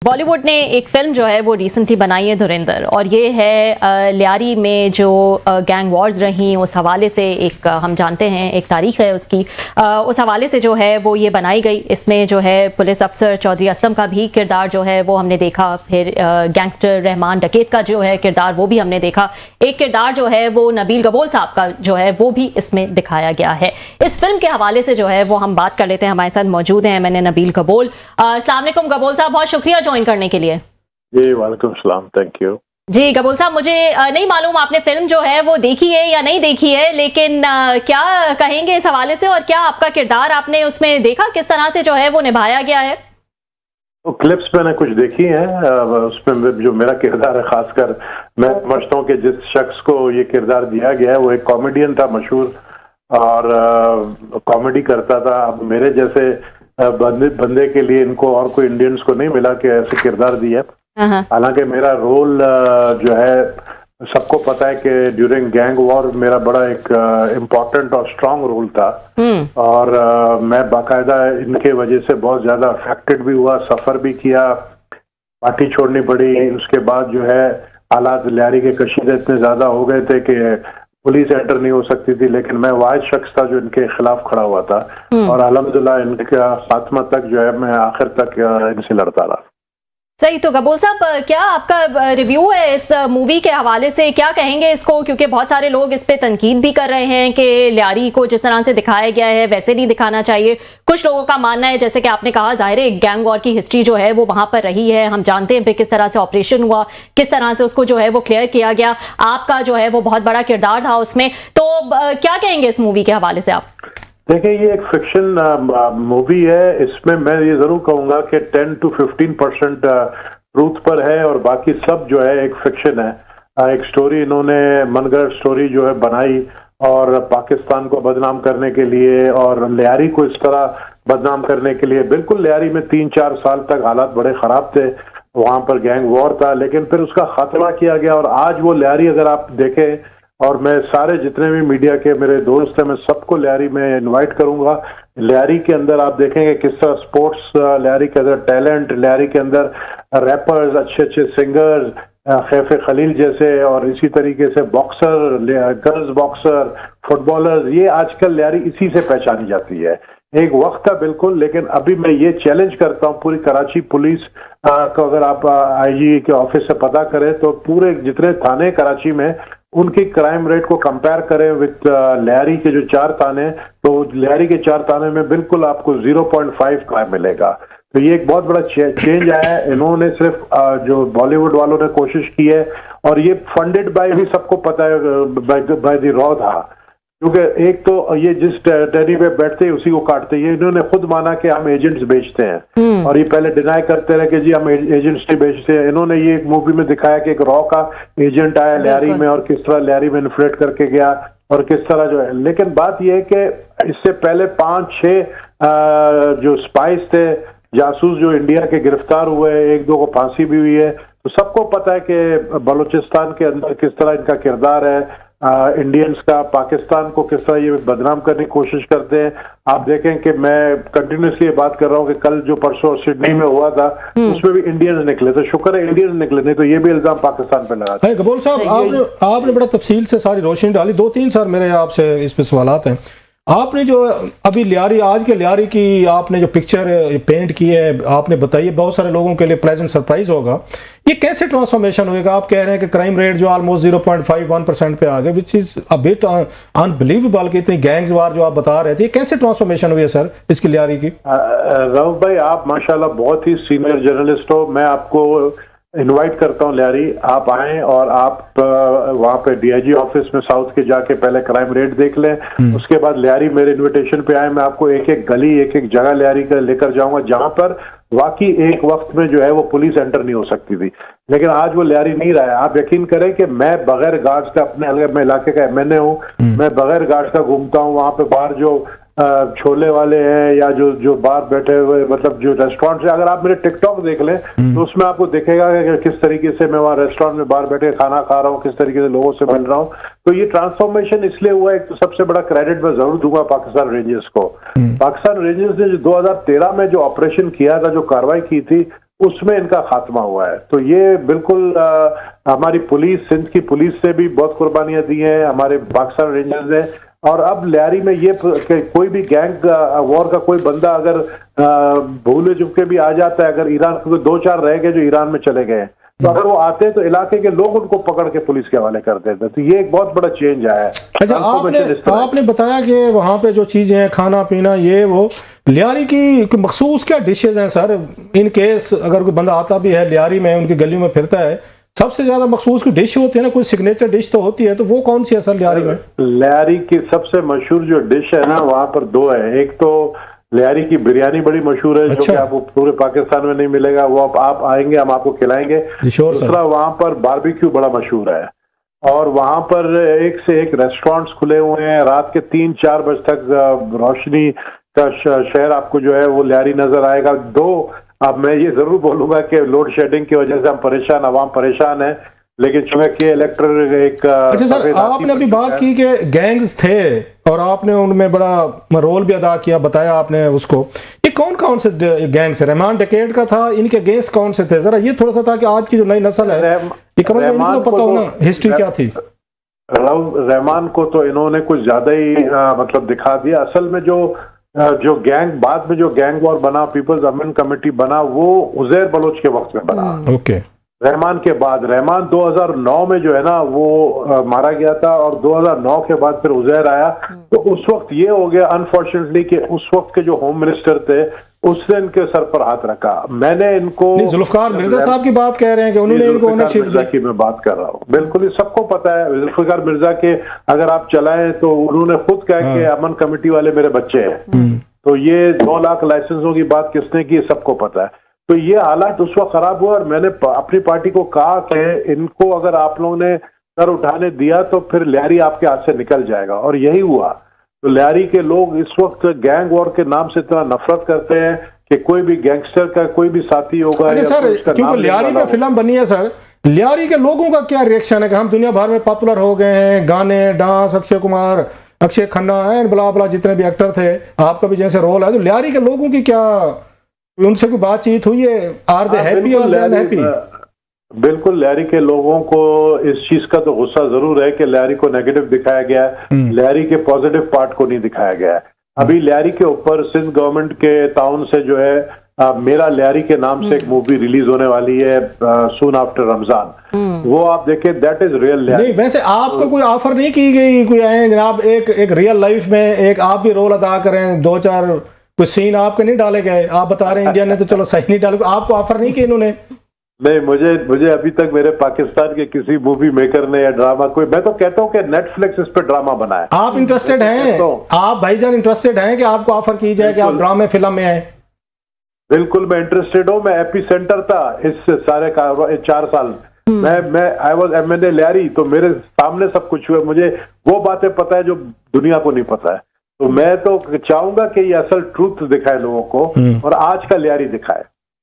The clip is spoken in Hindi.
बॉलीवुड ने एक फिल्म जो है वो रिसेंटली बनाई है धुरंधर, और ये है लियारी में जो गैंग वॉर्स रहीं उस हवाले से एक हम जानते हैं एक तारीख है उसकी, उस हवाले से जो है वो ये बनाई गई। इसमें जो है पुलिस अफसर चौधरी असलम का भी किरदार जो है वो हमने देखा, फिर गैंगस्टर रहमान डकैत का जो है किरदार वो भी हमने देखा। एक किरदार जो है वो नबील कबोल साहब का जो है वो भी इसमें दिखाया गया है। इस फिल्म के हवाले से जो है वो हम बात कर लेते हैं। हमारे साथ मौजूद हैं मैंने नबील कबोल। अस्सलाम वालेकुम कबोल साहब, बहुत शुक्रिया ज्वाइन करने के लिए। जी वालेकुम सलाम, थैंक यू। जी कबूल साहब, मुझे नहीं मालूम आपने फिल्म जो है वो देखी है या नहीं देखी है, लेकिन क्या कहेंगे इस हवाले से, और क्या आपका किरदार आपने उसमें देखा, किस तरह से जो है वो निभाया गया है? तो क्लिप्स मैंने कुछ देखी हैं, उसमें जो मेरा किरदार है, खासकर मैं समझता हूँ कि जिस शख्स को ये किरदार दिया गया है वो एक कॉमेडियन था मशहूर, और कॉमेडी करता था। अब मेरे जैसे बंदे के लिए इनको और कोई इंडियंस को नहीं मिला कि ऐसे किरदार दिया। हालांकि मेरा रोल जो है सबको पता है कि ड्यूरिंग गैंग वॉर मेरा बड़ा एक इम्पोर्टेंट और स्ट्रांग रोल था, और मैं बाकायदा इनके वजह से बहुत ज्यादा अफेक्टेड भी हुआ, सफर भी किया, पार्टी छोड़नी पड़ी। उसके बाद जो है हालात लियारी के कशीदे इतने ज्यादा हो गए थे कि पुलिस एंटर नहीं हो सकती थी, लेकिन मैं वाहिद शख्स था जो इनके खिलाफ खड़ा हुआ था, और अल्हम्दुलिल्लाह इनका खात्मा तक जो है मैं आखिर तक इनसे लड़ता रहा। सही। तो कबूल साहब, क्या आपका रिव्यू है इस मूवी के हवाले से, क्या कहेंगे इसको? क्योंकि बहुत सारे लोग इस पे तनकीद भी कर रहे हैं कि लियारी को जिस तरह से दिखाया गया है वैसे नहीं दिखाना चाहिए। कुछ लोगों का मानना है, जैसे कि आपने कहा, जाहिर है गैंग वॉर की हिस्ट्री जो है वो वहां पर रही है, हम जानते हैं फिर किस तरह से ऑपरेशन हुआ, किस तरह से उसको जो है वो क्लियर किया गया, आपका जो है वो बहुत बड़ा किरदार था उसमें। तो क्या कहेंगे इस मूवी के हवाले से आप? देखिए, ये एक फिक्शन मूवी है, इसमें मैं ये जरूर कहूंगा कि 10 to 15% ट्रूथ पर है, और बाकी सब जो है एक फिक्शन है। एक स्टोरी इन्होंने मनगढ़ स्टोरी जो है बनाई, और पाकिस्तान को बदनाम करने के लिए और लियारी को इस तरह बदनाम करने के लिए। बिल्कुल लियारी में 3-4 साल तक हालात बड़े खराब थे, वहां पर गैंग वॉर था, लेकिन फिर उसका खात्मा किया गया। और आज वो लियारी अगर आप देखें, और मैं सारे जितने भी मीडिया के मेरे दोस्त हैं मैं सबको लियारी में इनवाइट करूंगा। लियारी के अंदर आप देखेंगे किस तरह स्पोर्ट्स, लियारी के अंदर टैलेंट, लियारी के अंदर रैपर्स, अच्छे अच्छे सिंगर्स, खैफे खलील जैसे, और इसी तरीके से बॉक्सर, गर्ल्स बॉक्सर, फुटबॉलर्स, ये आजकल लियारी इसी से पहचानी जाती है। एक वक्त था बिल्कुल, लेकिन अभी मैं ये चैलेंज करता हूँ पूरी कराची पुलिस को, अगर आप आईजी के ऑफिस से पता करें तो पूरे जितने थाने कराची में उनकी क्राइम रेट को कंपेयर करें विद लियारी के जो 4 थाने, तो लियारी के 4 थाने में बिल्कुल आपको 0.5 क्राइम मिलेगा। तो ये एक बहुत बड़ा चेंज आया है। इन्होंने सिर्फ जो बॉलीवुड वालों ने कोशिश की है, और ये फंडेड बाय भी सबको पता है, बाय द रॉ था, क्योंकि एक तो ये जिस टेरी पे बैठते हैं उसी को काटते हैं। ये इन्होंने खुद माना कि हम एजेंट्स बेचते हैं, और ये पहले डिनाई करते रहे कि जी हम एजेंट्स नहीं बेचते हैं। इन्होंने ये मूवी में दिखाया कि एक रॉ का एजेंट आया लियारी में, और किस तरह लियारी में इन्फ्लेट करके गया, और किस तरह जो है। लेकिन बात यह है कि इससे पहले 5-6 जो स्पाइस थे, जासूस, जो इंडिया के गिरफ्तार हुए, 1-2 को फांसी भी हुई है। तो सबको पता है कि बलूचिस्तान के अंदर किस तरह इनका किरदार है, इंडियंस का, पाकिस्तान को किस तरह ये बदनाम करने की कोशिश करते हैं। आप देखें कि मैं कंटिन्यूसली ये बात कर रहा हूँ कि कल जो परसों सिडनी में हुआ था उसमें भी इंडियंस निकले, तो शुक्र है इंडियंस निकले, नहीं तो ये भी इल्जाम पाकिस्तान पे लगा था। कबूल साहब, आपने बड़ा तफसील से सारी रोशनी डाली। 2-3 सर मेरे आपसे इस पे सवालात हैं। आपने जो अभी लियारी, आज के लियारी की आपने जो पिक्चर पेंट की है, आपने बताइए, बहुत सारे लोगों के लिए प्लेजेंट सरप्राइज होगा। ये कैसे ट्रांसफॉर्मेशन होएगा? आप कह रहे हैं कि क्राइम रेट जो ऑलमोस्ट 0.51% पे आ गए, which is a bit unbelievable कि इतनी गैंग्स वार जो आप बता रहे थे, ये कैसे ट्रांसफॉर्मेशन हुई है सर इसकी लियारी की? रऊफ भाई, आप माशाल्लाह बहुत ही सीनियर जर्नलिस्ट हो, मैं आपको इनवाइट करता हूँ लियारी, आप आएं और आप वहाँ पे डीआईजी ऑफिस में साउथ के जाके पहले क्राइम रेट देख लें। उसके बाद लियारी मेरे इनविटेशन पे आए, मैं आपको एक एक गली, एक एक जगह लियारी का लेकर जाऊंगा जहां पर वाकई एक वक्त में जो है वो पुलिस एंटर नहीं हो सकती थी, लेकिन आज वो लियारी नहीं रहा है। आप यकीन करें कि मैं बगैर गार्ड्स का, अपने मैं इलाके का एमएनए हूँ, मैं बगैर गार्ड्स का घूमता हूँ। वहां पे बाहर जो छोले वाले हैं या जो बाहर बैठे हुए, मतलब जो रेस्टोरेंट है, अगर आप मेरे टिकटॉक देख लें तो उसमें आपको दिखेगा कि किस तरीके से मैं वहाँ रेस्टोरेंट में बाहर बैठे खाना खा रहा हूँ, किस तरीके से लोगों से मिल रहा हूँ। तो ये ट्रांसफॉर्मेशन इसलिए हुआ, एक तो सबसे बड़ा क्रेडिट मैं जरूर दूंगा पाकिस्तान रेंजर्स को। पाकिस्तान रेंजर्स ने जो 2013 में जो ऑपरेशन किया था, जो कार्रवाई की थी, उसमें इनका खात्मा हुआ है। तो ये बिल्कुल हमारी पुलिस, सिंध की पुलिस से भी बहुत कुर्बानियां दी हैं, हमारे पाकिस्तान रेंजर्स ने। और अब लियारी में ये कोई भी गैंग वॉर का कोई बंदा अगर भूले चुके भी आ जाता है, अगर ईरान के 2-4 रह गए जो ईरान में चले गए, तो अगर वो आते हैं तो इलाके के लोग उनको पकड़ के पुलिस के हवाले कर देते हैं। तो ये एक बहुत बड़ा चेंज आया है। अच्छा, आपने बताया कि वहाँ पे जो चीजें हैं, खाना पीना, ये वो लियारी की मखसूस क्या डिशेज हैं सर? इन केस अगर कोई बंदा आता भी है लियारी में, उनकी गलियों में फिरता है, सबसे ज्यादा मखसूस की डिश होती है ना, कोई सिग्नेचर डिश तो होती है, तो वो कौन सी है सर लियारी में? लियारी की सबसे मशहूर जो डिश है ना, वहाँ पर 2 है। एक तो लियारी की बिरयानी बड़ी मशहूर है, जो कि आपको पूरे पाकिस्तान में नहीं मिलेगा, वो आप आएंगे हम आपको खिलाएंगे। दूसरा वहाँ पर बारबेक्यू बड़ा मशहूर है, और वहाँ पर एक से एक रेस्टोरेंट्स खुले हुए हैं। रात के 3-4 बजे तक रोशनी का शहर आपको जो है वो लियारी नजर आएगा। अब मैं ये जरूर बोलूंगा कि लोड शेडिंग की वजह से हम परेशान, आवाम परेशान है, लेकिन चूंकि के इलेक्ट्रिक एक अच्छा सर, आपने अभी बात की कि गैंग्स थे और आपने उनमें बड़ा रोल भी अदा किया, बताया आपने उसको। ये कौन से गैंग्स है? रहमान डकैत का था, इनके अगेंस्ट कौन से थे? जरा ये थोड़ा सा था कि आज की जो नई नस्ल है ये कम से कम इनको पता हो ना हिस्ट्री क्या थी। रहमान को तो इन्होंने कुछ ज्यादा ही मतलब दिखा दिया। असल में जो गैंग बाद में जो गैंग वॉर बना, पीपल्स अमेंडमेंट कमेटी बना, वो उजैर बलोच के वक्त में बना। ओके। रहमान के बाद, रहमान 2009 में जो है ना वो मारा गया था, और 2009 के बाद फिर उजैर आया। तो उस वक्त ये हो गया अनफॉर्चुनेटली कि उस वक्त के जो होम मिनिस्टर थे उसने इनके सर पर हाथ रखा। मैंने इनको जुल्फिकार मिर्जा साहब की बात कह रहे हैं कि उन्होंने इनको ओनरशिप दी की मैं बात कर रहा हूँ। बिल्कुल ही सबको पता है जुल्फिकार मिर्जा के अगर आप चलाएं तो उन्होंने खुद कहा कि अमन कमेटी वाले मेरे बच्चे हैं। तो ये 2 लाख लाइसेंसों की बात किसने की सबको पता है। तो ये हालात उस वक्त खराब हुआ, और मैंने अपनी पार्टी को कहा कि इनको अगर आप लोगों ने सर उठाने दिया तो फिर लियारी आपके हाथ से निकल जाएगा, और यही हुआ। तो लियारी के लोग इस वक्त गैंग वॉर के नाम से इतना नफरत करते हैं कि कोई भी गैंगस्टर का कोई भी साथी होगा। सर क्योंकि लियारी में फिल्म बनी है सर, लियारी के लोगों का क्या रिएक्शन है कि हम दुनिया भर में पॉपुलर हो गए हैं, गाने, डांस, अक्षय कुमार, अक्षय खन्ना है, बला बला जितने भी एक्टर थे, आपका भी जैसे रोल है, तो लियारी के लोगों की क्या, उनसे कोई बातचीत हुई है? आर दे हैप्पी और अनहैप्पी? बिल्कुल, लियारी के लोगों को इस चीज का तो गुस्सा जरूर है कि लियारी को नेगेटिव दिखाया गया है, लियारी के पॉजिटिव पार्ट को नहीं दिखाया गया है। अभी लियारी के ऊपर सिंध गवर्नमेंट के ताउन से जो है मेरा लियारी के नाम से एक मूवी रिलीज होने वाली है सून आफ्टर रमजान। वो आप देखें, दैट इज रियल लियारी। नहीं, वैसे आपको कोई ऑफर नहीं की गई, कोई आए जनाब एक रियल लाइफ में एक आप भी रोल अदा करें, 2-4 कोई सीन आपके नहीं डाले गए? आप बता रहे हैं इंडिया ने तो चलो सही नहीं डाले, आपको ऑफर नहीं की इन्होंने? नहीं, मुझे अभी तक मेरे पाकिस्तान के किसी मूवी मेकर ने या ड्रामा कोई, मैं तो कहता हूँ कि नेटफ्लिक्स इस पे ड्रामा बनाए। आप इंटरेस्टेड हैं? आप भाईजान इंटरेस्टेड हैं कि आपको ऑफर की जाए कि आप ड्रामे फिल्म में आए? बिल्कुल मैं इंटरेस्टेड हूँ। मैं एपी सेंटर था इस सारे 4 साल। मैं आई वॉज MNA लियारी, तो मेरे सामने सब कुछ हुआ। मुझे वो बातें पता है जो दुनिया को नहीं पता है। तो मैं तो चाहूंगा कि ये असल ट्रूथ दिखाए लोगों को, और आज का लियारी दिखाए।